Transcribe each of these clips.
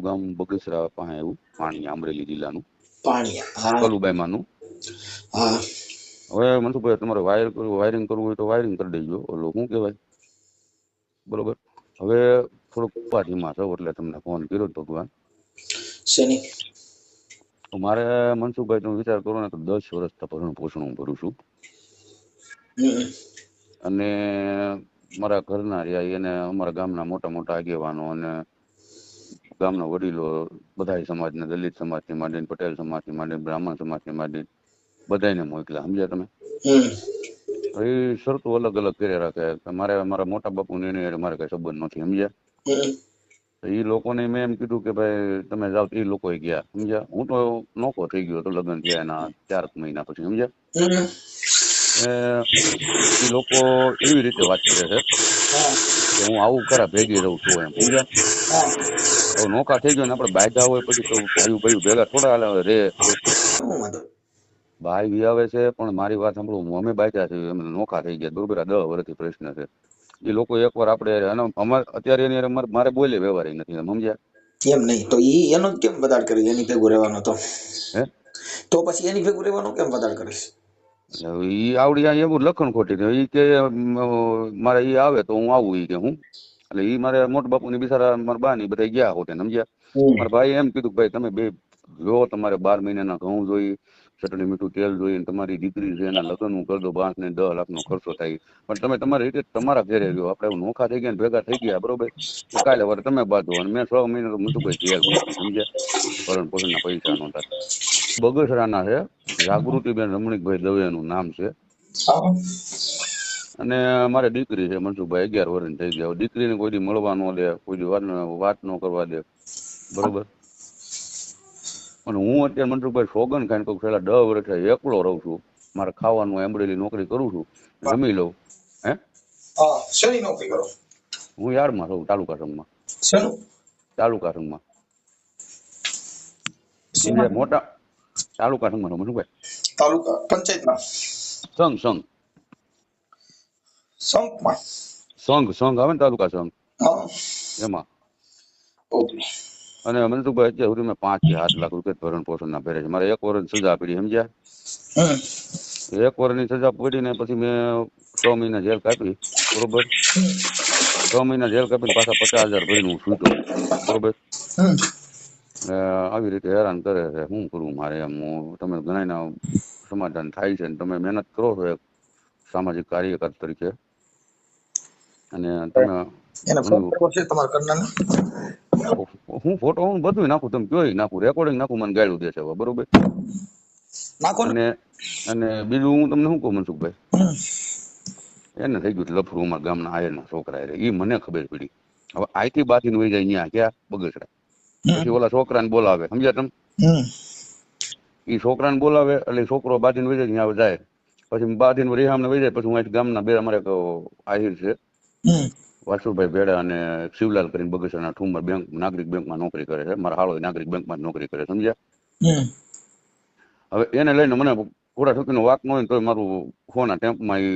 ગામ બગસરા પાસે આવ્યું, પાણી અમરેલી જિલ્લાનું, પાણીયા, હા કલુબાઈ માનું. હા હવે મનસુખભાઈ તમારે વાયરિંગ કરવું હોય તો વાયરિંગ કરી દેજો. ઓલું શું કહેવાય, બરોબર. હવે થોડુંક ઉપાધિમાં છો એટલે તમને ફોન કર્યો જ ભગવાન. શેની? મારે મનસુખભાઈ તમે વિચાર કરો ને તો 10 વર્ષથી ભરણ પોષણ ભરું છું. અને મારા ઘરના રહ્યા એને અમારા ગામના મોટા મોટા આગેવાનો અને ગામના વડીલો બધા સમાજના, દલિત સમાજથી માંડીને, પટેલ સમાજથી માંડીને, બ્રાહ્મણ સમાજથી માંડીને બધાને મોકલ્યા. સમજ્યા તમે? એ શરતો અલગ અલગ કરી રાખે. મારે મારા મોટા બાપુ ને મારે કઈ સંબંધ નથી. સમજ્યા? એ લોકોને મેં એમ કીધું કે ભાઈ તમે જાઓ. એ લોકો ગયા. સમજ્યા? હું તો નોખો થઈ ગયો હતો લગ્ન થયા એના 4 મહિના પછી. સમજ્યા? એ લોકો એવી રીતે વાત કરે છે કે હું આવું ખરા ભેગી રહું છું એમ. સમજ્યા? હવે નોખા થઈ ગયો ને આપણે બાયધા હોય પછી તો ભાઈ ભેગા થોડા હાલે રે. ભાઈ આવે છે પણ મારી વાત સાંભળો, અમે બાયધા છીએ, અમે નોખા થઈ ગયા. બરોબર? 10 વર્ષથી પ્રશ્ન છે. એ લોકો એકવાર આપણે અમારે અત્યારે એની મારે બોલે વ્યવહાર નથી. સમજ્યા? કેમ નહીં? તો ઈ એનો કેમ બગાડ કરે? એની ભેગું રહેવાનો હે તો પછી એની ભેગું રહેવાનું કેમ બગાડ કરીશ? ઈ આવડી એવું લખણ ખોટી ઈ કે મારે ઈ આવે તો હું આવું. ઈ કે હું એટલે ઈ મારે મોટા બાપુ ની બિચારા મારા બા ની બધા ગયા હોતે. સમજ્યા? મારા ભાઈ એમ કીધું ભાઈ તમે બે જો તમારે 12 મહિનાના ઘઉં જોઈ, ચટણી મીઠું તેલ જોઈ, તમારી દીકરી છે એના લગ્ન હું કરી દો, 5 ને 10 લાખનો ખર્ચો થાય, પણ તમે તમારી રીતે તમારા ઘરે ગયો. આપણે નોખા થઈ ગયા ને ભેગા થઈ ગયા. બરોબર? એ કાલે વાર તમે બાંધો. અને મેં 6 મહિના તો મનસુખભાઈ જેલ મૂકી. સમજ્યા? ભરણ પોષણના પૈસા નહોતા. બગસરાના છે, જાગૃતિબેન રમણીકભાઈ દવેનું નામ છે. અને મારે દીકરી છે મનસુખભાઈ, 11 વર્ષની થઈ ગયા. દીકરીને કોઈ દી મળવા ન દે, કોઈ દી વાત ન કરવા દે. બરોબર? અને હું અત્યારે મનસુખભાઈ સોગન ખાઈને કહું, છેલ્લા 10 વર્ષથી એકલો રહું છું. મારે ખાવાનું એમ્બ્રોઇડરી નોકરી કરું છું, જમી લઉં. હે શેની નોકરી કરો? હું યાર્ડમાં રહું, તાલુકા સંઘમાં. શેનું? તાલુકા સંઘમાં. સમજ્યા? મોટા તાલુકા સંઘમાં રહું મનસુખભાઈ. તાલુકા પંચાયતમાં? સંઘ સંપમાં? સંઘ આવે ને, તાલુકા સંઘ હા એમાં. ઓકે. અને મનસુખભાઈ અત્યાર સુધી મેં 5 થી 7 લાખ રૂપિયા ભરણ પોષણના ભર્યા છે. મારે 1 વર્ષની સજા પડી. સમજ્યા? 1 વર્ષની સજા પડી ને પછી મેં 6 મહિના જેલ કાપી. બરોબર? 6 મહિના જેલ કાપીને પાછા 50,000 ભરીને હું છૂટ્યો. બરોબર? આવી રીતે હેરાન કરે છે. શું કરવું મારે એમ? તમે ઘણા સમાધાન થાય છે ને તમે મહેનત કરો છો એક સામાજિક કાર્યકર તરીકે, અને તમે એને ફોન કરવો છે તમારા કરનાને? હું ફોટો હું બધું નાખું, તમે કયો નાખું, રેકોર્ડિંગ નાખું, મને ગાળું દેશે. બરોબર? નાખો ને. અને બીજું હું તમને શું કહું મનસુખભાઈ, એને થઈ ગયું લફરું અમારા ગામના આયરના છોકરા એ મને ખબર પડી. હવે આઈથી બાથી વહી જાય અહીંયા ક્યાં બગસરા, પછી ઓલા છોકરાને બોલાવે. સમજ્યા તમે? એ છોકરાને બોલાવે એટલે છોકરો બાધીને વહી જાય, ત્યાં જાય. પછી બાધીને રેહામને વહી જાય. પછી હું ગામના બે અમારે આહિર છે, વાસુભાઈ ભેડા અને શિવલાલ કરીને બગસરાના ઠુમર બેંક, નાગરિક બેંકમાં નોકરી કરે છે. મારા હાળો નાગરિક બેંકમાં નોકરી કરે. સમજ્યા? હવે એને લઈને મને ઘોડા ઠોકીનો વાક ન હોય તો મારું ફોના ટેમ્પમાં એ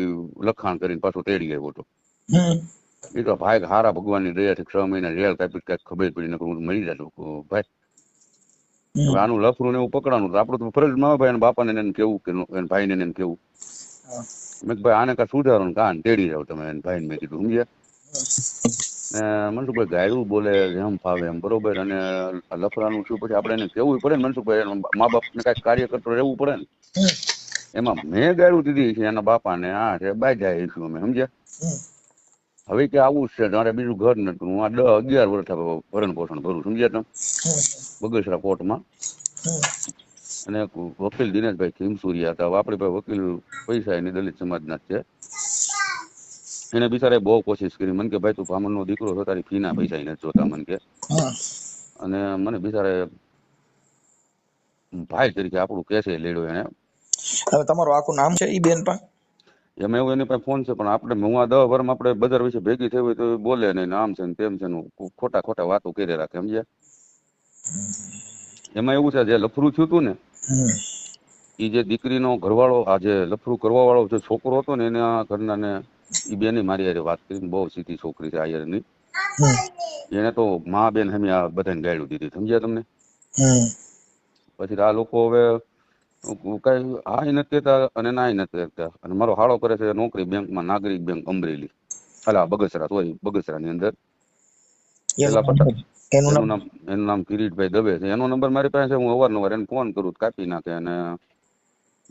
લખાણ કરીને પાછું તેડી આવ્યો હતો. એ તો ભાઈ હારા ભગવાનની દયાથી 6 મહિના જેલ કાપી કઈક ખબર પડી ને મળી જાય ભાઈ. હવે આનું લફરું ને એવું પકડાનું તો આપણું તો ફરજમાં આવે ભાઈ, બાપાને એને કેવું કે ભાઈને એને કેવું. મેં ભાઈ આને કાંઈ સુધારો ને કાન તેડી જાવ તમે એને ભાઈને. મેં કીધું. સમજ્યા? મનસુખભાઈ ગાયરું બોલે જેમ ફાવે એમ. બરોબર? અને લફરાનું શું પછી આપણે એને કેવું પડે ને મનસુખભાઈ, મા બાપ ને કઈક કાર્ય કરતો રહેવું પડે ને. એમાં મેં ગાયરું દીધી છે એના બાપાને, આ છે બાય છું અમે. સમજ્યા? હવે કે આવું જ છે, તારે બીજું ઘર નતું. હું આ 10-11 વર્ષ ભરણ પોષણ ભરું. સમજ્યા તમે? બગસરા કોર્ટમાં. અને વકીલ દિનેશભાઈ ખીમસુરિયા હતા. આપણી પાસે વકીલ પૈસા એની દલિત સમાજના જ છે. એને બિચારે બહુ કોશિશ કરી. મને કે ભાઈ તું બ્રાહ્મણનો દીકરો છો, તારી ફીના પૈસા નથી જોતા. મને કે, અને મને બિચારે ભાઈ તરીકે આપણું કેસે લેડ્યો એને. હવે તમારું આખું નામ છે ઈ બેન પાસે? એમ એવું એની પાસે ફોન છે, પણ આપણે હું આ 10 વર્ષમાં આપણે બજાર વિશે ભેગી થઈ હોય તો બોલે નહીં, આમ છે ને તેમ છે, ખોટા વાતો કરી રાખે. સમજ્યા? એમાં એવું છે, જે લફરું થયું હતું ને, એ જે દીકરીનો ઘરવાળો, આ જે લફરું કરવા વાળો જે છોકરો હતો ને, એના ઘરના ને એ બેની મારી હારે વાત કરીને, બહુ સીધી છોકરી છે આયરની. એને તો મા બેન હમી આ બધાને ગાળ્યું દીધી, સમજ્યા તમને? હમ પછી આ લોકો હવે કઈ હાય નથી કહેતા અને નાય નથી કહેતા. અને મારો હાળો કરે છે નોકરી બેંકમાં, નાગરિક બેંક અમરેલી, અલા બગસરા, સોરી બગસરાની અંદર. પેલા એનું નામ એનું નામ કિરીટભાઈ દવે છે. એનો નંબર મારી પાસે છે. હું અવારનવાર એને ફોન કરું, કાપી નાખે. અને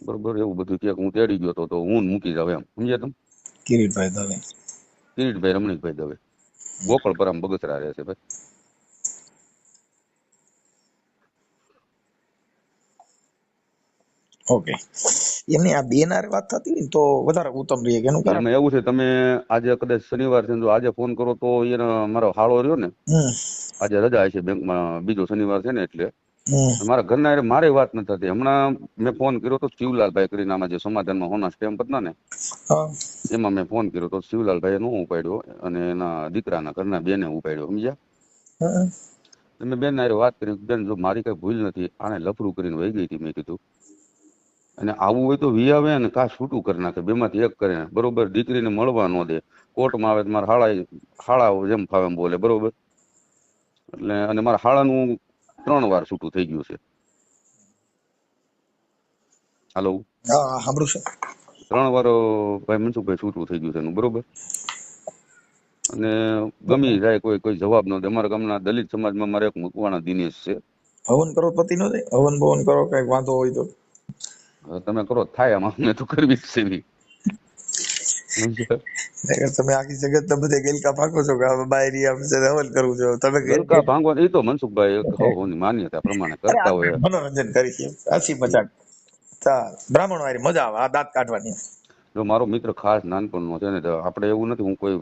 બરોબર એવું બધું કે હું તેડી ગયો તો હું મૂકી જાવ એમ, સમજ્યા તમે? કિરીટભાઈ દવે, કિરીટભાઈ રમણીકભાઈ દવે, ગોકળપરામ બગસરા રહે છે ભાઈ. ઓકે. એમની આ બેનાર વાત થતી હોય ને તો વધારે ઉત્તમ રહે. એનું કારણ એમાં એવું છે, તમે આજે કદાચ શનિવાર છે, જો આજે ફોન કરો તો એને મારો હાળો રહ્યો ને, આજે રજા છે બેંકમાં, બીજો શનિવાર છે ને એટલે મારા ઘરના હારે મારે વાત નથી થતી. હમણાં મેં ફોન કર્યો તો શિવલાલભાઈ કરીને, આમાં જે સમાધાનમાં હોના સ્ટેમ્પ હતા ને એમાં મેં ફોન કર્યો તો શિવલાલભાઈ નો ઉપાડ્યો અને એના દીકરાના ઘરના બેને ઉપાડ્યો, સમજ્યા? મેં બેન હારે વાત કરી, બેન જો મારી કઈ ભૂલ નથી, આને લફરું કરીને વહી ગઈ હતી. મેં કીધું અને આવું હોય તો વી આવે ને કા છૂટું કરી નાખે, બેમાંથી એક કરે, બરોબર? દીકરીને મળવા ન દે, કોર્ટમાં આવે તો મારા હાળા જેમ ફાવે એમ બોલે, બરોબર? એટલે અને મારા હાળાનું 3 વાર છૂટું થઈ ગયું છે. હાલો, સાંભળું છે. 3 વાર ભાઈ મનસુખભાઈ છૂટું થઈ ગયું છે એનું, બરોબર? અને ગમી જાય કોઈ જવાબ ન દે. અમારા ગામના દલિત સમાજમાં મારે એક મકવાણા દિનેશ છે. હવન કરો પતિ નો થાય, હવન ભવન કરો, કઈક વાંધો હોય તો તમે કરો થાય, આમાં અમે તો કરવી જ છે. તમે આખી જગત ને બધે ગેલકા ભાગો છો કે બાયરી આમ છે હવન કરવું છે. તમે ગલકા ભાંગવા એ તો મનસુખભાઈ ની માન્યતા પ્રમાણે કરતા હોય. મનોરંજન કરી, હસી મજાક. ચાલ બ્રાહ્મણ વાળી મજા આવે આ દાંત કાઢવાની. જો મારો મિત્ર ખાસ નાનપણનો છે ને, આપણે એવું નથી, હું કોઈ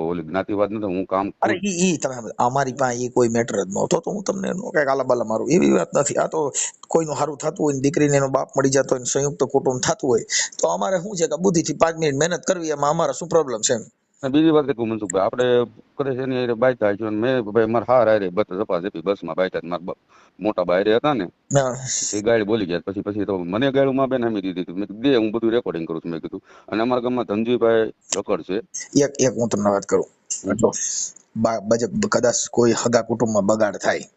ઓલી જ્ઞાતિવાદ નથી, હું કામ અરે ઈ તમે અમારી પાસે કોઈ મેટર જ નહોતો તો હું તમને કઈક આલા બાલા મારું એવી વાત નથી. આ તો કોઈનું સારું થતું હોય ને, દીકરીને એનો બાપ મળી જતો હોય, સંયુક્ત કુટુંબ થતું હોય તો અમારે શું છે કે બુદ્ધિથી 5 મિનિટ મહેનત કરવી, એમાં અમારા શું પ્રોબ્લેમ છે? બીજી વાત કહું મનસુખભાઈ, આપણે કરે છે એની બાઈક થાય છે. મેં ભાઈ મારા હાર હારે બસમાં બાઈક મારા મોટા બાયરે હતા ને, એ ગાડી બોલી ગયા. પછી તો મને ગાડી માં બેન હમી દીધી. મેં દે હું બધું રેકોર્ડિંગ કરું છું, મેં કીધું. અને અમારા ગામમાં ધનજીભાઈ રકડ છે. એક હું તમને વાત કરું, કદાચ કોઈ હગા કુટુંબમાં બગાડ થાય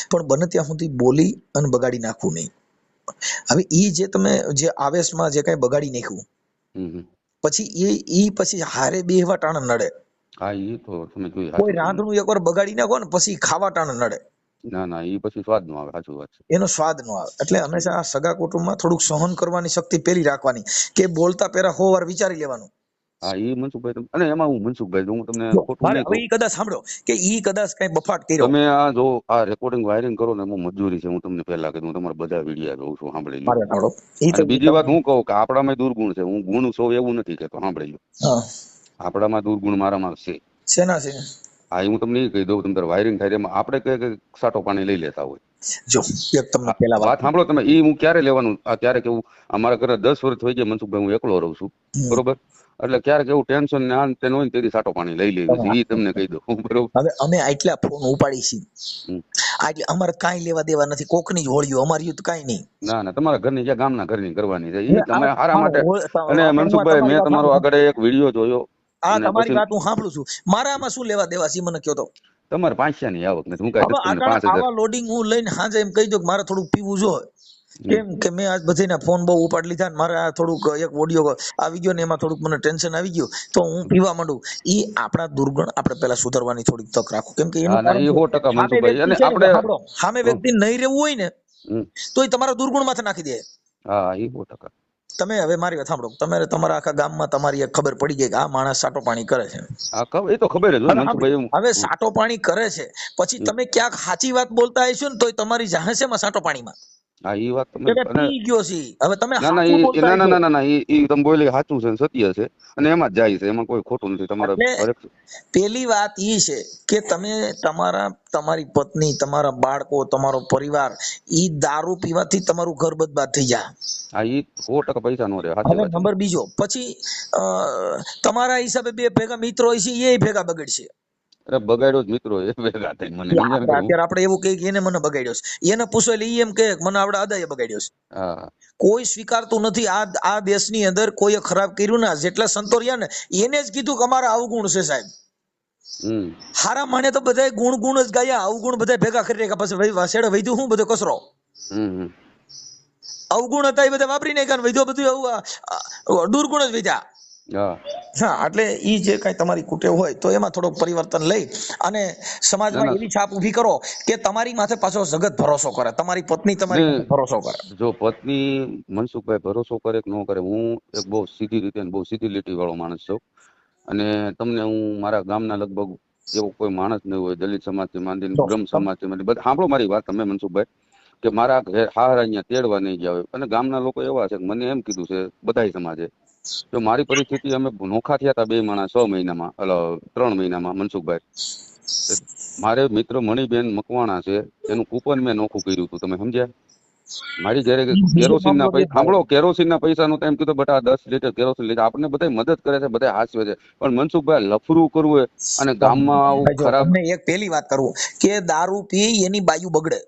પણ બને ત્યાં સુધી બોલી અને બગાડી નાખવું નહીં. હવે ઈ જે તમે જે આવેશમાં જે કઈ બગાડી નાખ્યું પછી હારે બેહવા ટાણ નડે. હા ઈ તો તમે જોઈ, કોઈ રાંધણું એકવાર બગાડી નાખો ને પછી ખાવા ટાણ નડે. ના ઈ પછી સ્વાદ નો આવે, સાચું વાત છે. એનો સ્વાદ નો આવે. એટલે હંમેશા આ સગા કુટુંબમાં થોડુંક સહન કરવાની શક્તિ પેલી રાખવાની, કે બોલતા પહેલા 100 વાર વિચારી લેવાનું. હા ઈ મનસુખભાઈ, અને એમાં હું મનસુખભાઈ હું તમને ખોટું નહીં કહું, ઈ કદાચ સાંભળો કે ઈ કદાચ કઈ બફાટ કર્યો, તમે આ જો આ રેકોર્ડિંગ વાયરિંગ કરો ને એમાં મજૂરી છે. હું તમને પહેલા કીધું, હું તમારા બધા વિડીયો જોઉં છું, સાંભળી લો. અને બીજી વાત હું કહું કે આપણામાં દુર્ગુણ છે. હું ગુણ સૌ એવું નથી કેતો, સાંભળી લો. આપણામાં દુર્ગુણ મારામાં છે. શેના છે? હા હું તમને એ કહી દઉં, તમે વાયરિંગ થાય એમાં આપણે કઈ સાટો પાણી લઈ લેતા હોય. જો એક તમને પહેલા વાત સાંભળો તમે, ઈ હું ક્યારે લેવાનું, આ ક્યારેક એવું અમારા ઘરે 10 વર્ષ થઈ ગયા મનસુખભાઈ, હું એકલો રહું છું, બરોબર? એટલે ક્યારેક એવું ટેન્શન ને આન તેન હોય ને તેથી સાટો પાણી લઈ લેવી છે, ઈ તમને કહી દઉં, બરોબર? હવે અમે આટલા ફોન ઉપાડી છીએ, એટલે અમારે કાંઈ લેવા દેવા નથી, કોકની જ હોળીઓ, અમારી યુદ્ધ કાંઈ નહીં. ના તમારા ઘરની જે ગામના ઘરની કરવાની છે, ઈ તમે હારા માટે. અને મનસુખભાઈ, મેં તમારો આગળ એક વિડીયો જોયો. આ તમારી વાત હું સાંભળું છું, મારા આમાં શું લેવા દેવા છે મને કહો તો. તમારે 500 ની આવક નથી, હું કાંઈ તમને 5000. આવા લોડિંગ હું લઈને હાજે એમ કહી દઉં કે મારે થોડુંક પીવું જોઈએ, કેમ કે મેં આજ બધાના ફોન બહુ ઉપાડી લીધા ને મારે આ થોડુંક એક ઓડિયો આવી ગયો ને એમાં થોડુંક મને ટેન્શન આવી ગયું તો હું પીવા માંડું. ઈ આપણા દુર્ગુણ આપણે પેલા સુધારવાની થોડીક તક રાખો, કેમ કે સામે વ્યક્તિ નહીં રહેવું હોય ને તો એ તમારા દુર્ગુણ માંથી નાખી દે. હા એ 100%. તમે હવે મારી વાત સાંભળો, તમે તમારા આખા ગામમાં તમારી એક ખબર પડી ગઈ કે આ માણસ સાટો પાણી કરે છે. એ તો ખબર જ હોય મનસુખભાઈ. હવે સાટો પાણી કરે છે પછી તમે ક્યાંક સાચી વાત બોલતા હશો ને તોય તમારી જાહે છે માં સાટો પાણીમાં. હા એ વાત તમે પી ગયો છે. હવે તમે ના ઈ તમે બોલે સાચું છે, સત્ય છે, અને એમાં જ જાય છે, એમાં કોઈ ખોટું નથી. તમારા પેલી વાત ઈ છે કે તમે તમારી પત્ની, તમારા બાળકો, તમારો પરિવાર ઈ દારૂ પીવાથી તમારું ઘર બરબાદ થઈ જાય. હા ઈ 100% પૈસા નો રહે. હવે નંબર બીજો, પછી તમારા હિસાબે બે ભેગા મિત્રો હોય છે એ ભેગા બગડશે. અરે બગાડ્યો જ મિત્રો એ ભેગા થઈ મને. અત્યારે આપણે એવું કહીએ કે એને મને બગાડ્યો છે, એને પૂછો એટલે ઈ એમ કહે મને આવડે અદાએ બગાડ્યો છે. કોઈ સ્વીકારતું નથી. આ દેશની અંદર કોઈએ ખરાબ કર્યું ના, જેટલા સંતો રહ્યા ને એને જ કીધું કે અમારા અવગુણ છે સાહેબ. હમ હારા માને તો બધાય ગુણ ગુણ જ ગાયા, અવગુણ બધા ભેગા કરી રાખ્યા. પછી વાસેડે વૈધું હું બધો કચરો, હમ અવગુણ હતા એ બધા વાપરી નાખ્યા ને વૈધો બધું દુર્ગુણ જ વધ્યા. હા હા, એટલે ઈ જે કઈ તમારી કુટેવ હોય તો એમાં થોડોક પરિવર્તન લઈ અને ના સમાજમાં ના એવી છાપ ઊભી કરો કે તમારી માથે પાછો જગત ભરોસો કરે, તમારી પત્ની તમારી ને માથે ભરોસો કરે. જો પત્ની મનસુખભાઈ ભરોસો કરે કે ન કરે, હું એક બહુ સીધી રીતે ને બહુ સીધી લીટી વાળો માણસ છું. અને તમને હું મારા ગામના લગભગ એવો કોઈ માણસ નહીં હોય, દલિત સમાજથી માંડીને જો બ્રહ્મ સમાજથી માંડી બધા સાંભળો મારી વાત તમે મનસુખભાઈ, કે મારા ઘેર હારા અહીંયા તેડવા નહીં ગયા હોય. અને ગામના લોકો એવા છે કે મને એમ કીધું છે બધાય સમાજે, જો મારી પરિસ્થિતિ અમે નોખા થયા હતા 2 માણસ 6 મહિનામાં 3 મહિનામાં મનસુખભાઈ, મારે મિત્ર મણિબેન મકવાણા છે, એનું કૂપન મેં નોખું કર્યું હતું, તમે સમજ્યા? મારી ઘરે બીજો કેરોસીનના મામલો પૈસા દેખાય. સાંભળો, કેરોસીનના પૈસાનો ટાઈમ કીધું બટા 10 લીટર કેરોસીન લીધા, આપણને બધા મદદ કરે છે, બધા હાચવે છે. પણ મનસુખભાઈ લફરું કરવું હોય અને ગામમાં આવું જો ખરાબ, તમને એક પહેલી વાત કરું કે દારૂ પી એની બાયુ બગડે.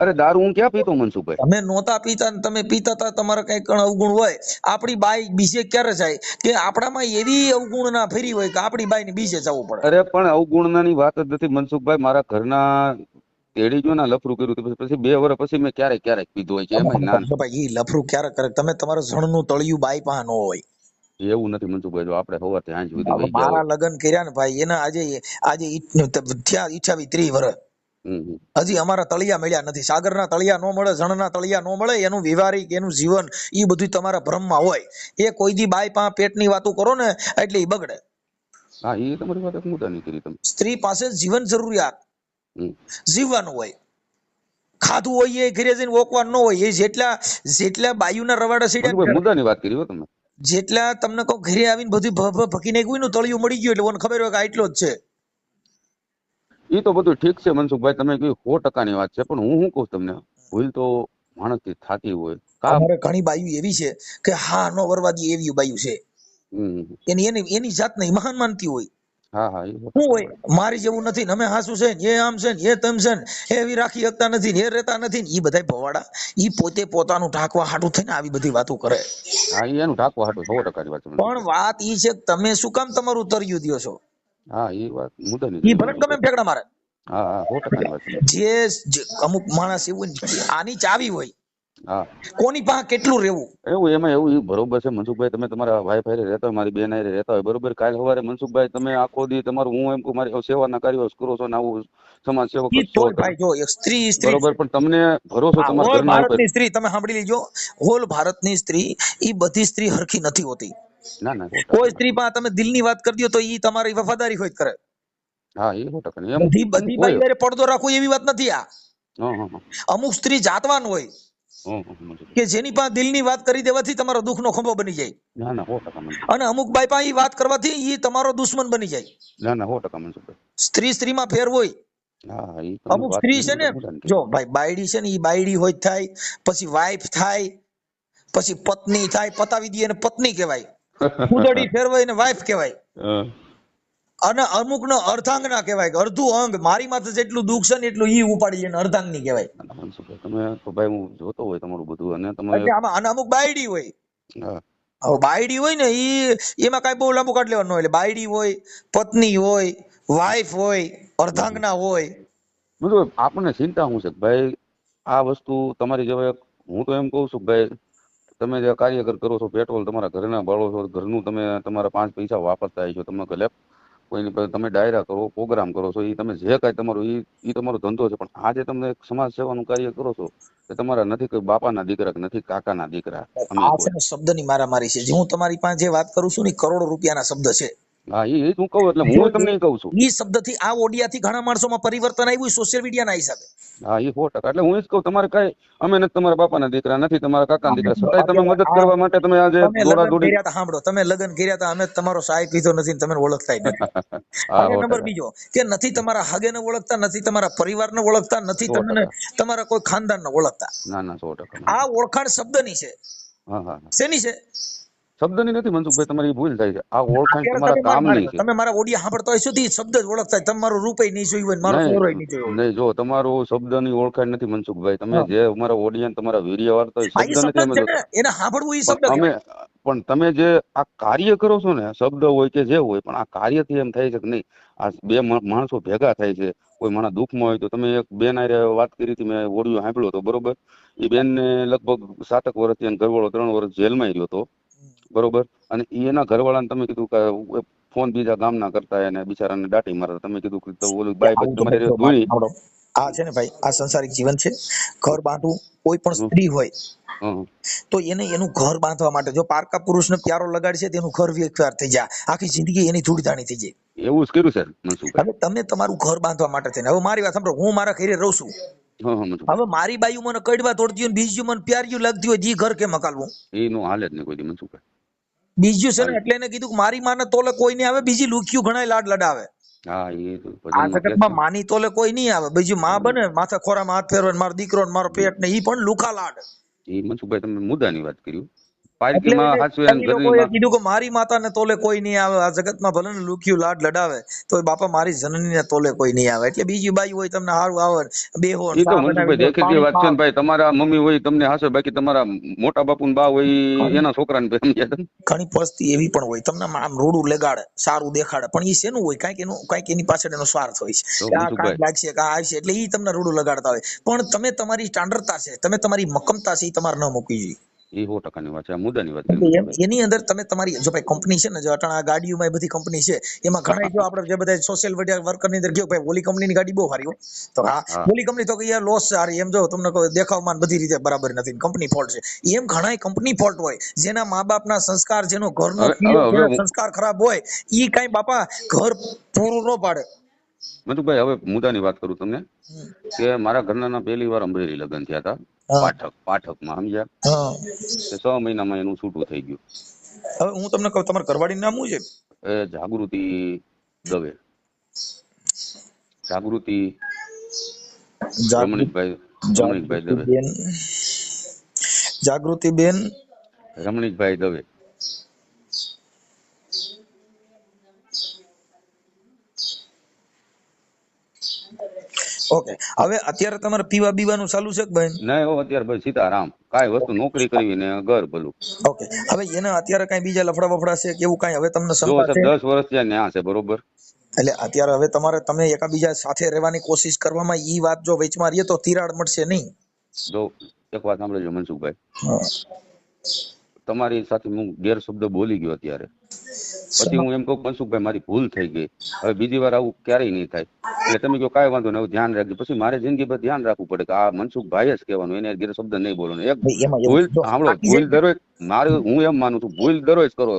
અરે દારૂ હું ક્યાં પીતો મનસુખભાઈ? તમે નહોતા પીતા ને તમે પીતા હતા, તમારા કઈ કણ અવગુણ હોય, આપણી બાઈ બીજે ક્યારે જાય કે આપણામાં એવી અવગુણ ના ફેરી હોય કે આપણી બાઈ ને બીજે જવું પડે. અરે પણ અવગુણનાની વાત જ નથી મનસુખભાઈ, મારા ઘરના તેડી ગયો ને લફરું કર્યું હતું, પછી 2 વર્ષ પછી મેં ક્યારેક પીધું હોય છે, એમાં ના જો ભાઈ ઈ લફરું ક્યારે કરે, તમે તમારા જણનું તળિયું બાઈ પાસે ન હોય. એવું નથી મનસુખભાઈ, જો આપણે સવારથી સાંજ સુધી વહી ગયા મારા હોય. લગ્ન કર્યા ને ભાઈ એના આજે આજે થયા 30 વર્ષ, હમ હજી અમારા તળિયા મળ્યા નથી. સાગરના તળિયા નો મળે, જણના તળિયા નો મળે, એનું વ્યવહારિક એનું જીવન એ બધું તમારા ભ્રમમાં હોય. એ કોઈ દી બાઈ પાસે પેટની વાતો કરો ને એટલે એ બગડે. હા, એ તમારી વાત એક મુદ્દાની કરી તમે. સ્ત્રી પાસે જીવન જરૂરિયાત હમ જીવવાનું હોય, ખાધું હોય એ ઘરે જઈને ઓકવાનું ન હોય. એ જેટલા બાયુના રવાડા મનસુખભાઈ સીડ્યા, મુદ્દાની વાત કરી હો તમે. જેટલા તમને કહો ઘરે આવીને બધું ભકી નાખ્યું હોય ને તળિયું મળી ગયું એટલે મને ખબર હોય કે આટલો જ છે. એ તો બધું ઠીક છે મનસુખભાઈ, તમે કહ્યું 100%ની વાત છે, પણ હું શું કહું તમને, ભૂલ તો માણસથી થતી હોય. અમારે ઘણી બાયુ એવી છે કે હા નો વરવાદી એવી બાયુ છે, હમ એની જાત નહીં મહાન માનતી હોય. હા હા, એ શું 100%ની હોય વાત. મારી જેવું નથી ને, અમે હાસુ છે ને, એ આમ છે ને, એ તેમ છે ને, એવી રાખી શકતા નથી ને, એ રહેતા નથી ને, એ બધા ભવાડા ઈ પોતે પોતાનું ઢાંકવા હાટું થઈને આવી બધી વાતો કરે. હા, એ એનું ઢાંકવા હાટું 100%ની વાત છે પણ મનસુખભાઈ. વાત ઈ છે કે તમે શું કામ તમારું તર્યું દ્યો છો? હા, એ વાત મુદ્દાની ઈ કરી ભલે ગમે એમ મનસુખભાઈ. ઠેકડા મારે. હા હા, 100%ની વાત છે. જે અમુક માણસ એવું હોય ને, આની ચાવી હોય હા, કોની પાસે કેટલું રહેવું. એમાં એવું ઈ બરોબર છે મનસુખભાઈ, તમે તમારા વાઈફ હારે રહેતા હોય, મારી બેન હારે રહેતા હોય, બરોબર, કાલ સવારે મનસુખભાઈ તમે આખો દી તમારું, હું એમ કહું મારી સેવાના કાર્યો કરો છો ને આવું સમાજ સેવક જ ઈ છો તોય તમે, ભાઈ જો એક સ્ત્રી બરોબર, પણ તમને ભરોસો આ તમારા હોલ ઘરના ઉપર. ભારતની સ્ત્રી તમે સાંભળી લેજો, હોલ ભારતની સ્ત્રી ઈ બધી સ્ત્રી હરખી નથી હોતી. ના ના, કોઈ 100%ની વાત સ્ત્રી છે. પાસે તમે દિલની વાત કરી દો તો ઈ તમારી વફાદારી હોય જ કરે. હા, એ 100%ની અમુક બધી અમુક બધી હોય. બાઈ હારે પડદો રાખવો એવી વાત નથી આ. હા હા હા અમુક સ્ત્રી જાતવાન હોય મનસુખભાઈ. કે જેની પાસે દિલની વાત કરી દેવાથી તમારો દુઃખનો ખંભો બની જાય, ના ના, 100% મનસુખભાઈ. અને અમુક બાઈ પાસે ઈ વાત કરવાથી ઈ તમારો દુશ્મન બની જાય. ના ના, 100% મનસુખભાઈ. સ્ત્રીમાં ફેર હોય. હા હા, એ તમે અમુક વાત સ્ત્રી કરી છે ને, મુદ્દાની જો કરી. ભાઈ બાયડી છે ને, ઈ બાયડી હોય થાય, પછી વાઈફ થાય, પછી પત્ની થાય, પતાવી દે અને પત્ની કહેવાય, કુદડી ફેરવાય ને વાઈફ કહેવાય, હા, અને અમુક નો અર્ધાંગના કહેવાય કે અડધું અંગ મારી માથે જેટલું દુઃખ છે ને એટલું ઈ ઉપાડી લે, અર્ધાંગની કહેવાય. ના ના, મનસુખભાઈ તમે તો ભાઈ હું જોતો હોય તમારું બધું, અને તમે એટલે આમાં અને અમુક બાયડી હોય. હા હવે બાયડી હોય ને એમાં કાંઈ બહુ લાંબુ કાઢ લેવાનું ન હોય. એટલે બાયડી હોય, પત્ની હોય, વાઈફ હોય, અર્ધાંગના હોય. બધું આપણને ચિંતા શું છે કે ભાઈ આ વસ્તુ તમારી જેવા હું તો એમ કહું છું કે ભાઈ તમે જે કાર્યકર કરો છો, પેટ્રોલ તમારા ઘરના બાળો છો, ઘરનું તમે તમારા 5 પૈસા વાપરતા છો, તમે ભલે કોઈની પાસે તમે ડાયરા કરો, પ્રોગ્રામ કરો છો, એ તમે જે કાંઈ તમારું એ તમારો ધંધો છે, પણ આજે તમે એક સમાજ સેવાનું કાર્ય કરો છો કે તમારા નથી કોઈ બાપાના દીકરા કે નથી કાકાના દીકરા, અમે આ છે કોઈ. ને શબ્દની મારામારી છે. જે હું તમારી પાસે જે વાત કરું છું ને, કરોડો રૂપિયાના શબ્દ છે. હા, એ હું કહું એટલે જો હું તમને કહું છું. ઈ શબ્દથી આ ઓડિયાથી ઘણા માણસોમાં પરિવર્તન આવ્યું સોશિયલ મીડિયાના હિસાબે. હા, એ 100%. એટલે હું એ જ કહું, તમારે કઈ અમે નથી તમારા બાપાના દીકરા, નથી તમારા કાકાના દીકરા, છતાંય તમે મદદ કરવા માટે તમે આજે તમે દોડા લગ્ન દોડી. કર્યા હતા, સાંભળો, તમે લગ્ન કર્યા હતા, અમે તમારો સાય પીધો નથી, તમે ઓળખતા નથી. હા, હવે નંબર 100%. બીજો કે નથી તમારા હગેને ઓળખતા, નથી તમારા પરિવારને ઓળખતા, નથી તમને 100%. તમારા કોઈ ખાનદાનને ઓળખતા. ના ના, 100% આ મનસુખભાઈ. ઓળખાણ શબ્દની છે. હા હા હા, શેની છે? શબ્દની નથી મનસુખભાઈ, તમારી ભૂલ થાય છે. આ ઓળખાણ અત્યારે તમારા કામની છે. તમે મારા ઓડિયા સાંભળતા હોય સુધી શબ્દ જ ઓળખતા હોય. તમારું રૂપે નહીં જોયું હોય, મારો ચહેરો નહીં નહીં જોયો હોય. નહીં, જો તમારું શબ્દની ઓળખાણ નથી મનસુખભાઈ, તમે હા જે અમારા ઓડિયન્સ તમારા વીડિયો વાળતા હોય હા, એ શબ્દ શબ્દ નથી જ અમે છે ને, જોતા, એને સાંભળવું એ પણ શબ્દ અમે કહેવાય. પણ તમે જે આ કાર્ય કરો છો ને, શબ્દ હોય કે જે હોય, પણ આ કાર્યથી એમ થાય છે કે નહીં, આ બે માણસો ભેગા થાય છે, કોઈ માણસ દુઃખમાં હોય તો તમે એક બેન હારે વાત કરી હતી, મેં ઓડિયો સાંભળ્યો હતો, બરોબર. એ બેન ને લગભગ 7 વર્ષથી એનો ઘરવાળો 3 વર્ષ જેલમાં રહ્યો હતો, બરોબર. અને એના ઘરવાળાને તમે કીધું કે ફોન બીજા ગામના કરતા એને બિચારાને દાટી મારતા, તમે કીધું કે ઓલું બાઈ પછી આવું તો તમારી ભાઈ જો ધૂણી. આ છે ને ભાઈ, આ સંસારિક જીવન છે. ઘર બાંધવું, કોઈ પણ સ્ત્રી હોય તો એને એનું ઘર બાંધવા માટે જો પારકા પુરુષને પ્યારો લગાડશે તેનું ઘર વિખરાર થઈ જાય, આખી જિંદગી એની ધૂળધાણી થઈ જાય. એવું જ કર્યું છે મનસુખભાઈ. હવે તમે તમારું ઘર બાંધવા માટે થઈને, હવે મારી વાત સાંભળો, હું મારા ઘરે રહું છું, મનસુખભાઈ હવે મારી બાયું મને કડવા તોડતી હોય, બીજું મને પ્યારિયું લાગતી હોય, ઈ ઘર કેમ હકાલવું? એનું હાલે જ નહીં કોઈ દી મનસુખભાઈ. બીજું છે ને, એટલે એને કીધું કે મારી માને તોલે કોઈ નહીં આવે, બીજી લુખ્યું ઘણાય લાડ લડાવે. હા, એ તો આ ભજનમાં કે જગતમાં માની તોલે કોઈ નહીં આવે, બીજું માં બને માથા ખોરામાં હાથ ફેરવે, મારો દીકરો ને મારો પેટ ને ઈ પણ લુખા લાડ. એ મનસુખભાઈ તમે મુદ્દાની વાત કરી. એટલે પારકીમાં હાચું એને એ લોકોએ ઘરની કીધું કે મારી માતાને તોલે કોઈ નહીં આવે, આ જગતમાં ભલે ને લુખ્યું લાડ લડાવે તો બાપા મારી જનનીને તોલે કોઈ નહીં આવે. એટલે બીજી બાઈ હોય તમને હારું આવે, બેહો એ તો મનસુખભાઈ દેખીતી વાત છે ને ભાઈ, તમારા મમ્મી હોય તમને હાસે, બાકી તમારા મોટા બાપુ ને બા હોય એના છોકરાને ઘણી પરિસ્થિતિ એવી પણ હોય, તમને આમ રોડું લગાડે, સારું દેખાડે, પણ ઈ શેનું હોય, કાંઈક એની પાછળ એનો સ્વાર્થ હોય છે, આ કાંઈક લાગશે કે આ આવશે એટલે ઈ તમને રોડું લગાડતા હોય. પણ તમે તમારી સ્ટાન્ડર્ડતા છે, તમે તમારી મક્કમતા છે, એ તમારે ન મૂકવી જોઈએ. એ 100%ની વાત છે, આ મુદ્દાની વાત એટલે એની અંદર તમે તમારી જો ભાઈ કંપની છે ને, જો અટાણા આ ગાડીઓમાં એ બધી કંપની છે, એમાં ઘણા જો આપણે જે બધા સોશિયલ મીડિયા વર્કર ની અંદર ગયો ભાઈ, ઓલી કંપનીની ગાડી બહુ સારી હોય, તો હા ઓલી કંપની તો કે યાર લોસ સારી, એમ જો તમને કોઈ દેખાવમાં બધી રીતે બરાબર નથી, કંપની ફોલ્ટ છે. એમ ઘણા કંપની ફોલ્ટ હોય, જેના મા બાપના સંસ્કાર, જેનો ઘરનો સંસ્કાર ખરાબ હોય, ઈ કાંઈ બાપા ઘર પૂરું ન પાડે. મનસુખભાઈ હવે મુદ્દાની વાત કરું તમને, કે મારા ઘરના પહેલી વાર અમરેલી લગ્ન થયા હતા, પાઠકમાં, સમજ્યા? 6 મહિનામાં એનું છૂટું થઈ ગયું. હવે હું તમને કહું, તમારા ઘરવાળીનું નામ શું છે? જાગૃતિ દવે. જાગૃતિ રમણીકભાઈ દવે. જાગૃતિબેન રમણીકભાઈ દવે. ઓકે. હવે અત્યારે તમારે પીવા બીવાનું ચાલુ છે કે ભાઈ? નહીં, અત્યારે ભાઈ સીતારામ, કાંઈ વસ્તુ નોકરી કરવી ને ઘર ભલું. ઓકે. હવે એના અત્યારે કાંઈ બીજા લફડા બફડા છે કે એવું કાંઈ હવે તમને જો શંકા છે? 10 વર્ષ ત્યાં ન્યા છે, બરોબર. એટલે અત્યારે હવે તમે એકાબીજા સાથે રહેવાની કોશિશ કરવામાં ઈ વાત જો વેચમાં રહીએ તો તિરાડ મળશે નહીં. જો એક વાત સાંભળજો મનસુખભાઈ, તમારી સાથે હું ગેરશબ્દ બોલી ગયો અત્યારે, પછી હું એમ કહું મનસુખભાઈ મારી ભૂલ થઈ ગઈ, હવે બીજી વાર આવું ક્યારેય નહીં થાય, એટલે તમે કહો કાંઈ વાંધો નહીં, ધ્યાન રાખજો. પછી મારે જિંદગી પર ધ્યાન રાખવું પડે કે આ મનસુખભાઈ જ કહેવાનું, એને ગેરશબ્દ નહીં બોલવાનો. એક ભૂલ સાંભળો, ભૂલ દરરોજ હું એમ માનું છું, ભૂલ દરરોજ કરો,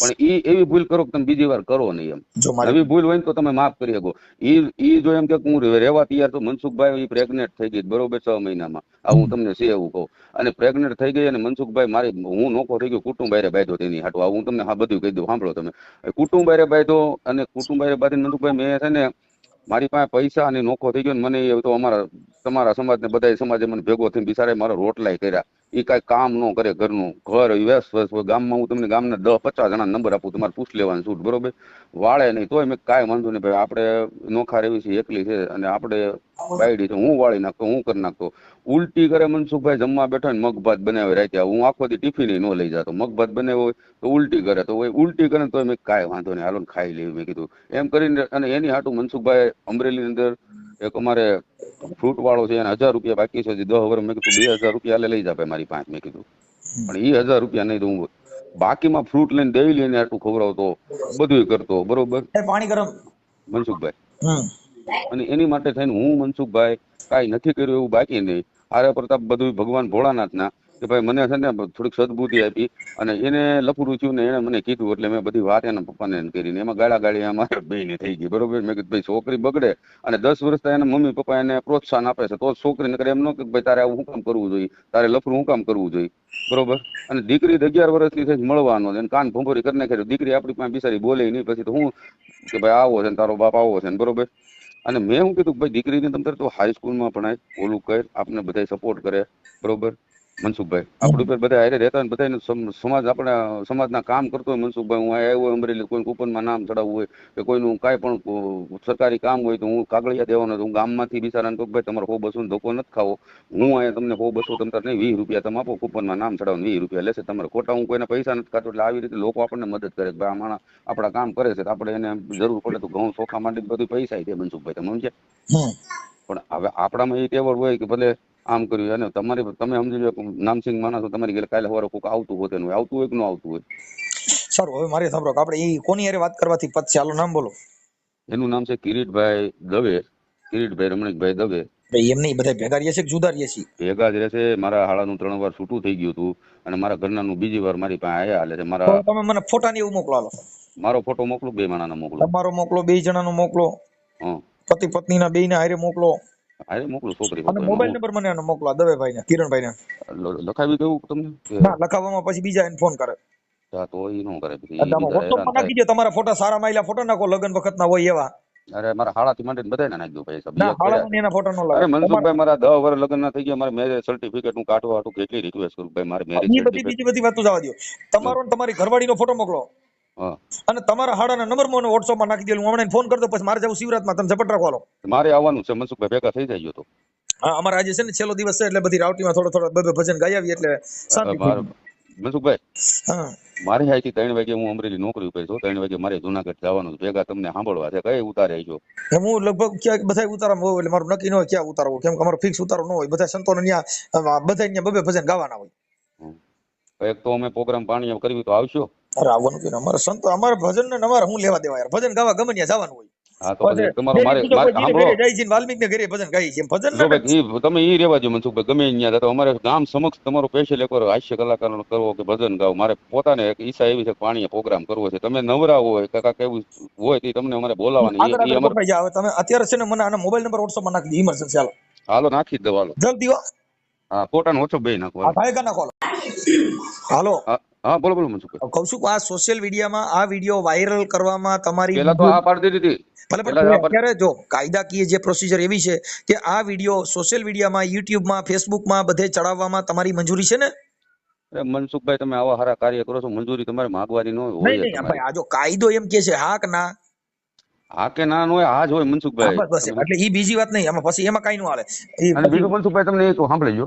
પણ એવી ભૂલ કરો કે તમે બીજી વાર કરો નહીં. એમ નવી ભૂલ હોય ને તો તમે માફ કરી શકો. ઈ જો એમ કે હું રહેવા તૈયાર, તો મનસુખભાઈ પ્રેગ્નેન્ટ થઈ ગઈ, બરોબર, 6 મહિનામાં, આ હું તમને છે એવું કહું, અને પ્રેગ્નેન્ટ થઈ ગઈ, અને મનસુખભાઈ હું નોખો થઈ ગયો, કુટુંબ બારે બાંધ્યો તેની હાટું, હું તમને હા બધું કહી દઉં, સાંભળો તમે. કુટુંબ બારે બાંધ્યો, અને કુટુંબ બારે બાંધીને મનસુખભાઈ મેં છે ને, મારી પાસે પૈસા અને નોખો થઈ ગયો ને, મને તો તમારા સમાજ ને બધા સમાજે મને ભેગો થઈને બિચારે મારા રોટલાય કર્યા. એ કાંઈ કામ ન કરે, ઘરનું ઘર વ્યસ્ત ગામમાં, હું તમને ગામના 10-50 જણા નંબર આપું, તમારે પૂછ લેવાનું છૂટ, બરોબર, વાળે નહીં તોય મેં કાંઈ વાંધો નહીં ભાઈ, આપણે નોખા રેવી છે, એકલી છે, અને આપણે બાયડી છે, હું વાળી નાખતો, હું કરી નાખતો. ઉલટી કરે મનસુખભાઈ, જમવા બેઠા ને મગ ભાત બનાવે રાતે, હું આખો દી ટિફિન ન લઈ જતો, મગ ભાત બનાવ્યો હોય તો ઉલટી કરે, તો ઉલટી કરે તો મેં કાંઈ વાંધો નહીં, હાલો ખાઈ લેવી, મેં કીધું એમ કરીને. અને એની હાટું મનસુખભાઈ અમરેલી અંદર એક અમારે ફ્રૂટ વાળો છે, એને 1000 રૂપિયા બાકી છે, 10 વર્ષ, મેં કીધું 2000 રૂપિયા લઈ જા મારી પાસે, મેં કીધું, પણ એ 1000 રૂપિયા નહીં દઉં, બાકીમાં ફ્રૂટ લઈને દઈ લઈને આટલું ખવડાવતો, બધું કરતો, બરોબર પાણી ગરમ મનસુખભાઈ. અને એની માટે થઈને હું મનસુખભાઈ કાંઈ નથી કર્યું એવું બાકી નહીં. આરે પ્રતાપ બધું ભગવાન ભોળાનાથના, કે ભાઈ મને છે ને થોડીક સદબુદ્ધિ આપી, અને એને લફડું થયું ને એને મને કીધું, એટલે મેં બધી વાત એના પપ્પાને કરીને, એમાં ગાળી અમારે બેયને થઈ ગઈ, બરોબર. મેં કીધું ભાઈ છોકરી બગડે, અને 10 વર્ષ એના મમ્મી પપ્પા એને પ્રોત્સાહન આપે છે, તો છોકરી નકર એમ ન કે ભાઈ તારે આવું શું કામ કરવું જોઈએ, તારે લફડું શું કામ કરવું જોઈએ, બરોબર. અને દીકરી 11 વર્ષની થઈ મળવાનો, એને કાન ભંભોરી કરી નાખે, દીકરી આપણી પાસે બિચારી બોલે નહીં, પછી તો હું કે ભાઈ આવો છે ને તારો બાપ આવો છે ને, બરોબર. અને મેં શું કીધું ભાઈ દીકરીને તમે તો હાઈસ્કૂલમાં ભણાય, ઓલું કર, આપને બધા સપોર્ટ કરે, બરોબર. મનસુખભાઈ આપણી ઉપર બધા હારે રહેતા હોય ને બધાને સમાજ આપણા સમાજના કામ કરતો હોય મનસુખભાઈ, હું આવ્યો હોય અમરેલી, કોઈ કૂપનમાં નામ ચડાવવું હોય કે કોઈનું કાંઈ પણ સરકારી કામ હોય તો હું કાગળિયા દેવાનો, હું ગામમાંથી બિચારાને કહું ભાઈ તમારે 100-200 ધોકો નથી ખાવો, હું અહીંયા તમને 100-200 તમતાર નહીં 20 રૂપિયા તમે આપો, કૂપનમાં નામ ચડાવો 20 રૂપિયા લેશે તમારે, ખોટા હું કોઈના પૈસા નથી ખાતો. એટલે આવી રીતે લોકો આપણને મદદ કરે કે ભાઈ આ માણસ આપણા કામ કરે છે, આપણે એને જરૂર પડે તો ઘઉં ચોખા માંડી બધું પૈસા દે મનસુખભાઈ, તમે સમજ્યા. પણ હવે આપણામાં એ ટેવડ હોય કે ભલે આમ કર્યું, અને તમારી તમે સમજી લો નામસિંગ માણસો તમારી ઘરે કાલે સવારે કોઈક આવતું હોતે હોય, આવતું હોય કે ન આવતું હોય. સારું, હવે મારે સાંભળો આપણે એ કોની હારે વાત કરવાથી પછી ચાલો નામ બોલો. એનું નામ છે કિરીટભાઈ દવે, કિરીટભાઈ રમણીકભાઈ દવે. એમ નહીં, બધા ભેગા રહીએ છે કે જુદા રહીએ છીએ? ભેગા જ રહેશે. મારા હાળાનું 3 વાર છૂટું થઈ ગયું હતું અને મારા ઘરનાનું બીજી વાર મારી પાસે આયા હાલે છે. મારા તમે મને ફોટા ને એવું મોકલો, હાલો મારો ફોટો મોકલું, 2 માણાનો મોકલો, તમારો મોકલો, 2 જણાનો મોકલો, પતિ પત્ની ના 2 ના હારે મોકલો, હારે મોકલું છોકરી અને મોબાઈલ નંબર મને આનો મોકલો, દવેભાઈ ને, કિરણભાઈ ને લખાવી દઉં તમને. ના, લખાવવામાં પછી બીજા એને ફોન કરે તો એ નો કરે, વોટ્સઅપ માં નાખી દે. તમારા ફોટા સારા માયલા ફોટા નાખો, લગન વખત ના હોય એવા. અરે મારા હાળાથી માંડીને બધાને નાખી દઉં પૈસા. ના, હાળામાં એના ફોટા નો અરે લાગે. મનસુખભાઈ મારા 10 વર્ષ લગ્ન ના થઈ ગયા, મારે મેરેજ સર્ટિફિકેટ હું કાઢવા હતું કેટલી રિક્વેસ્ટ કરું ભાઈ, મારે મેરેજ સર્ટિફિકેટ. બીજી બધી વાતો જવા દો. તમારો ને તમારી ઘરવાળીનો ફોટો મોકલો અને તમારા હાડાના નંબર મને વોટ્સઅપ માં નાખી દે. હું હમણાં ફોન કરતો, પછી મારે જવું શિવરાતમાં, તમે ઝપટ રાખો. મારે આવવાનું છે મનસુખભાઈ, ભેગા થઈ જાય તો. હા, અમારે આજે છે ને છેલ્લો દિવસ છે, એટલે બધી રાવટીમાં થોડો બે ભજન ગાઈ આવી, એટલે શાંતિ. મનસુખભાઈ મારી અહીંથી 3 વાગે હું અમરેલી નોકરી ઉપર છું, 3 વાગે મારે જુનાગઢ જવાનું, ભેગા તમને સાંભળવા છે. કઈ ઉતારે છો? હું લગભગ ક્યાંક બધા ઉતારામાં હોય, એટલે મારું નક્કી ન હોય ક્યાં ઉતારવું, કેમ કે અમારો ફિક્સ ઉતારો ન હોય. બધા સંતોને ત્યાં બધા બે ભજન ગાવાના હોય. એક તો અમે પ્રોગ્રામ પાણી કરવી તો આવશો? અરે આવવાનું કે અમારે સંતો, અમારે ભજન ને અમારે હું લેવા દેવા યાર, ભજન ગાવા ગમે ત્યાં જવાનું હોય. હા, તો તમારો મારે વાલ્મીક ને ઘરે ભજન ગાઈ છે, ભજન તમે ઈ રેવા દો મનસુખભાઈ, ગમે અહીંયા તો અમારે ગામ સમક્ષ તમારો સ્પેશિયલ એકવાર હાસ્ય કલાકારનો કરવો કે ભજન ગાવ, મારે પોતાને એક ઈચ્છા એવી છે પાણી પ્રોગ્રામ કરવો છે. તમે નવરા હોય કાકા કેવું હોય તે તમને અમારે બોલાવવાની. તમે અત્યારે છે ને મને આનો મોબાઈલ નંબર વોટ્સઅપ માં નાખી દો, ઇમરજન્સી. હાલો નાખી જ દો, હાલો જલ્દી. હા, ફોટાનો ઓછો બે નાખો, હાલો. હા, બોલો બોલો મનસુખભાઈ. કહું છું આ સોશિયલ મીડિયામાં આ વિડીયો વાયરલ કરવામાં તમારી પહેલા તો આ પાડી દીધી. અત્યારે જો કાયદાકીય જે પ્રોસિજર એવી છે કે આ વિડીયો સોશિયલ મીડિયામાં, યુટ્યુબમાં, ફેસબુકમાં બધે ચડાવવામાં તમારી મંજૂરી છે ને? મનસુખભાઈ તમે આવા સારા કાર્ય કરો છો, મંજૂરી તમારે માંગવાની ન હોય. નહીં, આ જો કાયદો એમ કે છે હા કે ના, હા કે ના હોય, આ જ હોય મનસુખભાઈ. બસ એટલે ઈ બીજી વાત નહીં, આમાં પછી એમાં કઈ નો હાલે. અને બીજું મનસુખભાઈ તમને એ તો સાંભળી જો,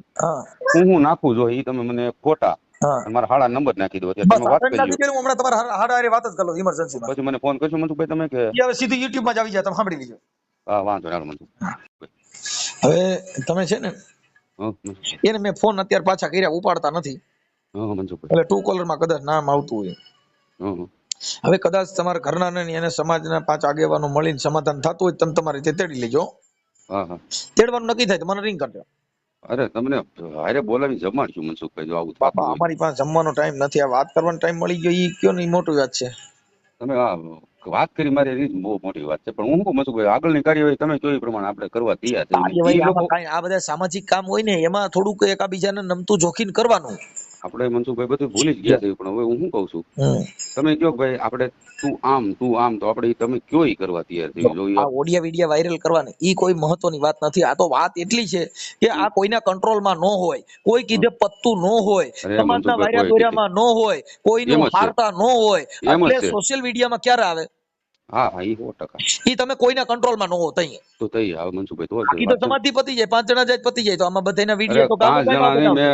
હું નાખું જો ઈ તમે મને ફોટા મારા હાડા નંબર નાખી દો, તમે વાત કરી લો. હમણાં તમારા હાડા હારે વાત જ કરો ઇમરજન્સી માં, પછી મને ફોન કરશો મનસુખભાઈ તમે કે હવે સીધું યુટ્યુબ માં જ આવી જાય, તમે સાંભળી લેજો. હા, વાંધો નહીં મનસુખભાઈ. હવે તમે છે ને એને મેં ફોન અત્યારે પાછા કર્યા, ઉપાડતા નથી. એટલે ટ્રુ કોલર માં કદાચ નામ આવતું હોય. હવે કદાચ તમારા ઘરના ને એને સમાજના 5 આગેવાનો મળીને સમાધાન થતું હોય, તમે તમારી રીતે તેડી લેજો. તેડવાનું નક્કી થાય તો મને રિંગ કરજો. અરે તમને હારે બોલાવી જમાડશું મનસુખભાઈ, જો આવું બાપા અમારી પાસે જમવાનો ટાઈમ નથી, આ વાત કરવાનો ટાઈમ મળી ગયો, ઈ કયો ની મોટી વાત છે. તમે વાત કરી મારી રીત બહુ મોટી વાત છે, પણ હું કહું મનસુખભાઈ આગળની કાર્યવાહી તમે કહ્યું એ પ્રમાણે આપણે કરવા તૈયાર છીએ. આ બધા સામાજિક કામ હોય ને એમાં થોડુંક એકાબીજાને નમતું જોખીને કરવાનું. આપણે મનસુખભાઈ બધું ભૂલી જ ગયા છે, પણ હવે હું શું કઉ છું, તમે કહો ભાઈ આપણે તું આમ તો આપણે તમે કયો ઈ કરવા તૈયાર થઈ. આ ઓડિયો વિડિયો વાયરલ કરવાની ઈ કોઈ મહત્વની વાત નથી. આ તો વાત એટલી છે કે આ કોઈના કંટ્રોલમાં ન હોય, કોઈ કીધે પત્તું ન હોય, સમાજના વાયરા દોર્યામાં ન હોય, કોઈનું મારતા ન હોય, એટલે સોશિયલ મીડિયામાં ક્યારે આવે? હા, ઈ 100%. ઈ તમે કોઈના કંટ્રોલમાં ન હો તઈ તો તઈ આવે મનસુખભાઈ, તો બાકી તો સમાધિ પતી જાય, 5 જણા જાય પતી જાય. તો આમાં બધાના વિડિયો તો 5 જણાને મેં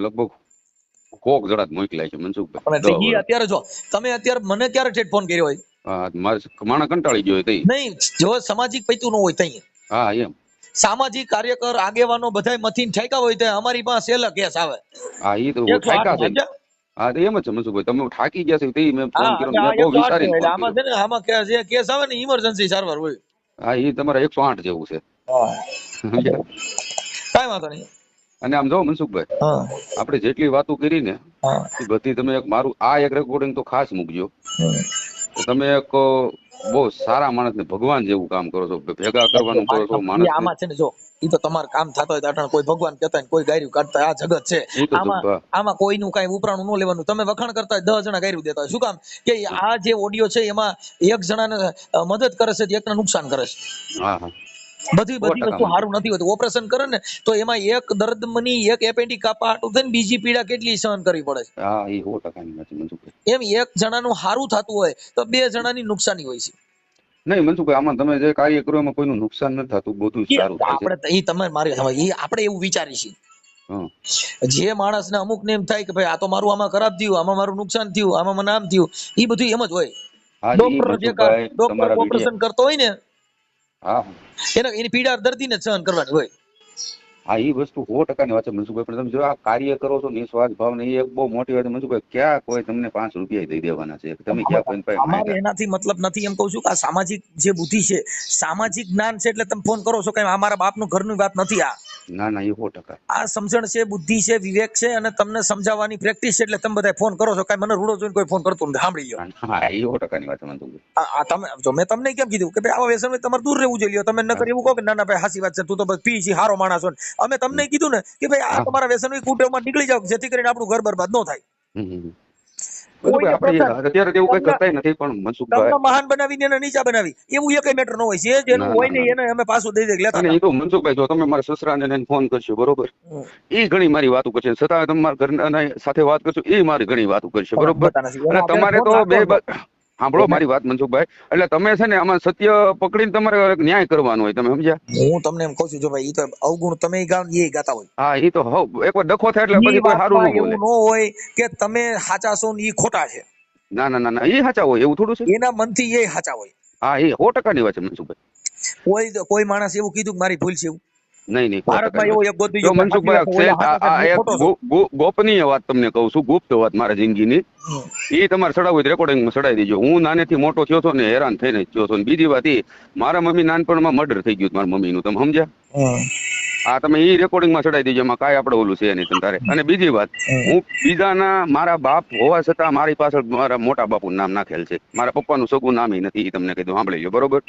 લગભગ કોક જણાત મોકલાય છે મનસુખભાઈ. અત્યારે જો તમે અત્યારે મને ક્યારે ઠેઠ ફોન કર્યો હોય? મારે માણા કંટાળી ગયો હોય તઈ નહીં, જો સામાજિક પૈતું ન હોય તઈ. હા, એમ સામાજિક કાર્યકર આગેવાનો બધાય મથીને ઠાક્યા હોય તો અમારી પાસે છેલ્લા કેસ આવે. હા, ઈ તો ઠાકા છે. હા, તો એમ જ છે મનસુખભાઈ, તમે થાકી ગયા છો તઈ મેં ફોન કર્યો, મેં બહુ વિચારીને આમાં છે ને, આમાં જે કેસ આવે ને ઇમરજન્સી સારવાર હોય. હા, ઈ તમારા 108 જેવું છે. કાઈ વાંધો નહીં. અને આમ જો મનસુખભાઈ, આપણે જેટલી વાતો કરી ને એ બધી તમે એક મારું આ એક રેકોર્ડિંગ તો ખાસ મૂકજો. તમે એક બહુ સારા માણસને ભગવાન જેવું કામ કરો છો, ભેગા કરવાનું કરો છો માણસ. આમાં છે ને જો ઈ તો તમારું કામ થતો હોય તો કોઈ ભગવાન કહેતા કોઈ ગાયરું કાઢતા, આ જગત છે. આમાં કોઈનું કઈ ઉપરાણું ન લેવાનું. તમે વખાણ કરતા હોય 10 જણા ગાયરું દેતા હોય, શું કામ? કે આ જે ઓડિયો છે એમાં 1 જણાને મદદ કરે છે, એકને નુકસાન કરે છે. બધી વસ્તુ સારું નથી હોતું. ઓપરેશન કરે ને તો એમાં એક દર્દમની એક એપેન્ડિક કાપા હાટું થઈને બીજી પીડા કેટલી સહન કરવી પડે છે. હા એ 100% ની વાત છે મનસુખભાઈ. એમ એક જણાનું સારું થતું હોય તો બે જણાની નુકસાની હોય છે. નહીં મનસુખભાઈ, આમાં તમે જે કાર્ય કરો એમાં કોઈનું નુકસાન નથી થતું, બધું સારું થાય છે. આપણે એ તમે મારી આપણે એવું વિચારી છીએ. હા જે માણસને અમુક ને એમ થાય કે ભાઈ આ તો મારું આમાં ખરાબ થયું, આમાં મારું નુકસાન થયું, આમાં મને આમ થયું, એ બધું એમ જ હોય. હા ઈ મનસુખભાઈ ડોક્ટર તમારા ઓપરેશન વિડિયા કરતો હોય ને હા એની પીડા દર્દીને જ સહન કરવાની હોય. હા એ વસ્તુ 100% ની વાત છે મનસુખભાઈ. પણ તમે જો આ કાર્ય કરો છો નિસ્વાર્થ ભાવ ને, એ એક બહુ મોટી વાત છે મનસુખભાઈ. ક્યાં કોઈ તમને 5 રૂપિયા દઈ દેવાના છે? તમે ક્યાં કોઈ પાસે અમારે માંગ્યા? એનાથી મતલબ નથી. એમ કહું છું કે આ સામાજિક જે બુદ્ધિ છે, સામાજિક જ્ઞાન છે, એટલે તમે ફોન કરો છો. કઈ અમારા બાપનું ઘરનું વાત નથી. ના ના એ 100%. આ સમજણ છે, બુદ્ધિ છે, વિવેક છે, અને તમને સમજાવવાની પ્રેક્ટિસ છે, એટલે તમે બધા ફોન કરો છો. કઈ મને રૂડો જોઈને કોઈ ફોન કરતું નથી. સાંભળી લો. હા એ 100% ની વાત છે મનસુખભાઈ. આ તમે જો મેં તમને કેમ કીધું કે ભાઈ આવા વ્યસન તમારે દૂર રહેવું જોઈએ. તમે ન કરી એવું કહો કે ના ના ભાઈ હાસી વાત છે, તું તો બસ પી છે, હારો માણસ છો. અમે તમને કીધું ને કે ભાઈ આ તમારા વ્યસન કુટેવમાં નીકળી જાવ, જેથી કરીને આપણું ઘર બરબાદ ન થાય. મનસુખભાઈ આપણે અત્યારે એવું કઈ કરતા નથી, પણ મનસુખભાઈ તમને મહાન બનાવીને એને નીચા બનાવી એવું એક મેટર ન હોય છે. જેનું હોય ને એને અમે પાછું દઈ દે લેતા. અને એ તો મનસુખભાઈ જો તમે મારા સસરાને એને ફોન કરશો બરોબર, એ ઘણી મારી વાતો કરશે, છતાં તમારા ઘરના સાથે વાત કરશો એ મારી ઘણી વાતો કરશે બરોબર. એટલે તમારે તો બે સાંભળો મારી વાત મનસુખભાઈ, એટલે તમે છે ને આમાં સત્ય પકડીને તમારે ન્યાય કરવાનો હોય. તમે સમજ્યા? હું તમને એમ કહું છું, જો ભાઈ ઈ તો અવગુણ તમે ગાવ એ ગાતા હોય. હા એ તો એકવાર ડખો થાય એટલે પછી કોઈ સારું ન બોલે. એવું ન હોય કે તમે સાચા છો ને ઈ ખોટા છે. ના ના ના ના એ સાચા હોય એવું થોડું છે. એના મનથી એ સાચા હોય. હા એ 100% ની વાત છે મનસુખભાઈ. કોઈ માણસ એવું કીધું કે મારી ભૂલ છે એવું નહીં નહીં ભારતમાં એવું એક ગોતી જો મનસુખભાઈ ગોપનીય વાત તમને કહું છું, ગુપ્ત વાત મારા જિંદગીની. એ તમારે ચડાવવું હોય રેકોર્ડિંગમાં ચડાવી દેજો. હું નાનેથી મોટો થયો છો ને હેરાન થઈને થયો છો. બીજી વાત એ મારા મમ્મી નાનપણમાં મર્ડર થઈ ગયું મારા મમ્મીનું, તમે સમજ્યા? હા તમે એ રેકોર્ડિંગમાં ચડાવી દેજો, એમાં કાંઈ આપણે ઓલું છે નહીં તારે. અને બીજી વાત, હું બીજાના મારા બાપ હોવા છતાં મારી પાછળ મારા મોટા બાપુ નામ નાખેલ છે. મારા પપ્પાનું સગું નામ નથી, એ તમને કીધું સાંભળી લો બરોબર.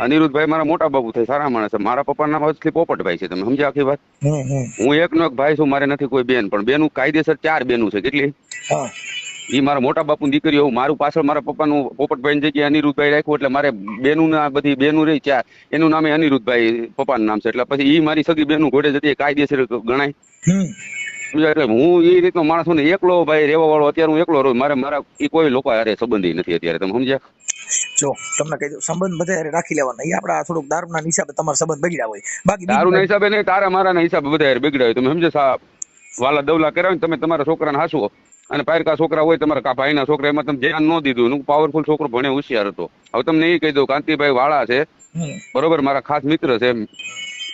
અનિરુદ્ધભાઈ મારા મોટા બાપુ થાય, સારા માણસ. મારા પપ્પાના નામ અસલી પોપટભાઈ છે. તમે સમજ્યા આખી વાત? હું એકનો એક ભાઈ છું, મારે નથી કોઈ બેન, પણ બેનું કાયદેસર 4 બેનું છે. કેટલી? એ મારા મોટા બાપુ દીકરીઓ. મારું પાછળ મારા પપ્પાનું પોપટભાઈ જગ્યાએ અનિરુદ્ધભાઈ રાખ્યું, એટલે મારે બેનું ના બધી બેનું રહી 4, એનું નામે અનિરુદ્ધભાઈ પપ્પાનું નામ છે. એટલે પછી એ મારી સગી બેનું ઘોડે જતી કાયદેસર ગણાય. એટલે હું એ રીતનો માણસ છું ને, એકલો ભાઈ રહેવા વાળો. અત્યારે હું એકલો રહું, મારા એ કોઈ લોકો હારે સંબંધી નથી અત્યારે. તમે સમજ્યા? જો તમને કહી દઉં, સંબંધ બધા રાખી લેવાના. એ આપડા થોડુંક દારૂના હિસાબે તમારા સંબંધ બગડ્યા હોય. બાકી દારૂના હિસાબે નહીં, તારા મારા હિસાબે બધા બગડ્યા હોય. તમે સમજો? વાલા દવલા કરાવે ને તમે તમારા છોકરાને હાસવો, અને પારકા છોકરા હોય તમારા ભાઈના છોકરા, એમાં તમે ધ્યાન ન દીધું. પાવરફુલ છોકરો ભણે હોશિયાર હતો. હવે તમને એ કહી દઉં, કાંતિભાઈ વાળા છે બરોબર, મારા ખાસ મિત્ર છે,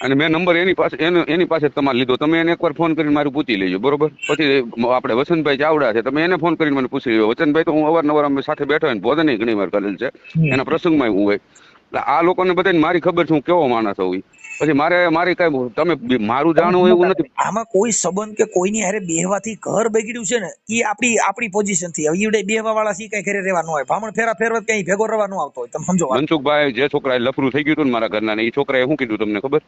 અને મેં નંબર એની પાસે તમારે લીધો. તમે એને એકવાર ફોન કરીને મારું પૂછી લેજો બરોબર. પછી આપણે વસંતભાઈ ચાવડા છે, તમે એને ફોન કરીને મને પૂછી લેજો. વસંતભાઈ તો હું અવારનવાર અમે સાથે બેઠો હોય, ભોજન ઘણી વાર કરેલ છે, એના પ્રસંગમાં હું હોય. એટલે આ લોકોને બધાને મારી ખબર છે હું કેવો માણસ હોઉં. પછી મારી કઈ તમે મારું જાણવું એવું નથી. આમાં કોઈ સંબંધ કે કોઈની હારે બેહવાથી ઘર બગડ્યું છે ને, એ આપણી પોઝિશન થી. ઈવડે બેહવા વાળા સી કઈ ઘરે રહેવા ન હોય, ભામણ ફેરવત કઈ ભેગો રહેવા ન આવતો હોય. તમે સમજો? મનસુખભાઈ જે છોકરા લફરું થઈ ગયું હતું ને મારા ઘરના, એ છોકરાએ શું કીધું તમને ખબર?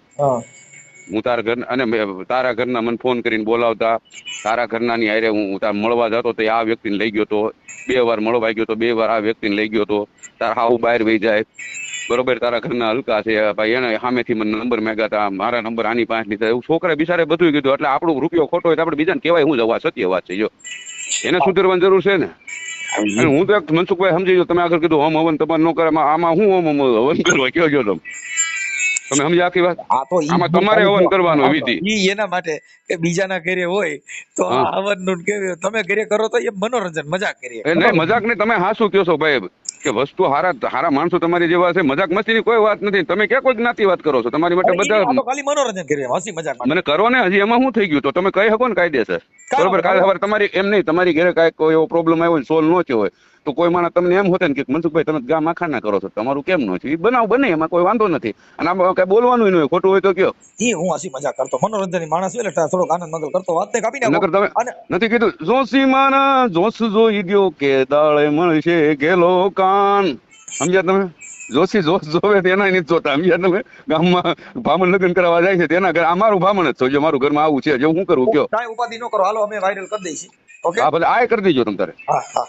હું તારા ઘર અને તારા ઘરના મને ફોન કરીને બોલાવતા, તારા ઘરના ની હારે હું તાર મળવા જતો તો આ વ્યક્તિને લઈ ગયો તો, 2 વાર મળવા ગયો તો, 2 વાર આ વ્યક્તિને લઈ ગયો તો. તાર હાવ બહાર વહી જાય બરોબર, તારા ઘરના હલકા છે ભાઈ, એને સામેથી મને નંબર માંગ્યા હતા, મારા નંબર આની પાસે લીધા. એવું છોકરા બિચારે બધું કીધું. એટલે આપણું રૂપિયો ખોટો હોય તો આપણે બીજાને કહેવાય હું જવા? સત્ય વાત છે. જો એને સુધરવાની જરૂર છે ને. અને હું તો મનસુખભાઈ સમજી ગયો, તમે આગળ કીધું હોમ હવન તમારે ન કરે, આમાં હું હવન કરવા કયો છો તમે સમજ્યા આખી વાત? આમાં તમારે હવન કરવાનો વિધિ એના માટે કે બીજાના ઘરે હોય તો હવન નું કેવું, તમે ઘરે કરો તો એ મનોરંજન મજાક કરીએ. નહીં મજાક નહીં, તમે હાસું કહો છો ભાઈ કે વસ્તુ હારા માણસો તમારી જેવા છે. મજાક મસ્તીની કોઈ વાત નથી. તમે ક્યાં કોઈ જ્ઞાતિ વાત કરો છો? તમારી માટે બધા ખાલી મનોરંજન કરીએ, હસી મજાક મને કરો ને. હજી એમાં શું થઈ ગયું? તો તમે કહી શકો ને કાયદેસર બરોબર. કાલે સવારે તમારી એમ નહીં, તમારી ઘરે કાંઈક કોઈ એવો પ્રોબ્લેમ આવ્યો સોલ્વ ન થયો હોય તો કોઈ માણસ તમને એમ હોતે ને કે મનસુખભાઈ તમે ગામ આખા ના કરો છો, તમારું કેમ ન છે? એ બનાવ બને, એમાં કોઈ વાંધો નથી. અને આમાં કઈ બોલવાનું નહીં હોય, ખોટું હોય તો કયો. એ હું હસી મજાક કરતો, મનોરંજન માણસ હોય એટલે થોડોક આનંદ મંગલ કરતો. વાત ને કાપી નાખો. તમે નથી કીધું જોશી મારા જોશ જોઈ ગયો કે દાળે મળશે ગેલો કાન? સમજ્યા તમે? જોશી જોશ જોવે તેના નથી જોતા. સમજ્યા તમે? ગામમાં ભામણ લગ્ન કરવા જાય છે તેના ઘર, અમારું ભામણ જ છો, મારું ઘરમાં આવું છે, જો હું કરું કયો? કાંઈ ઉપાધિ ન કરો, હાલો અમે વાયરલ કરી દઈશું. ઓકે, હા ભલે આ કરી દેજો તમે તારે. હા.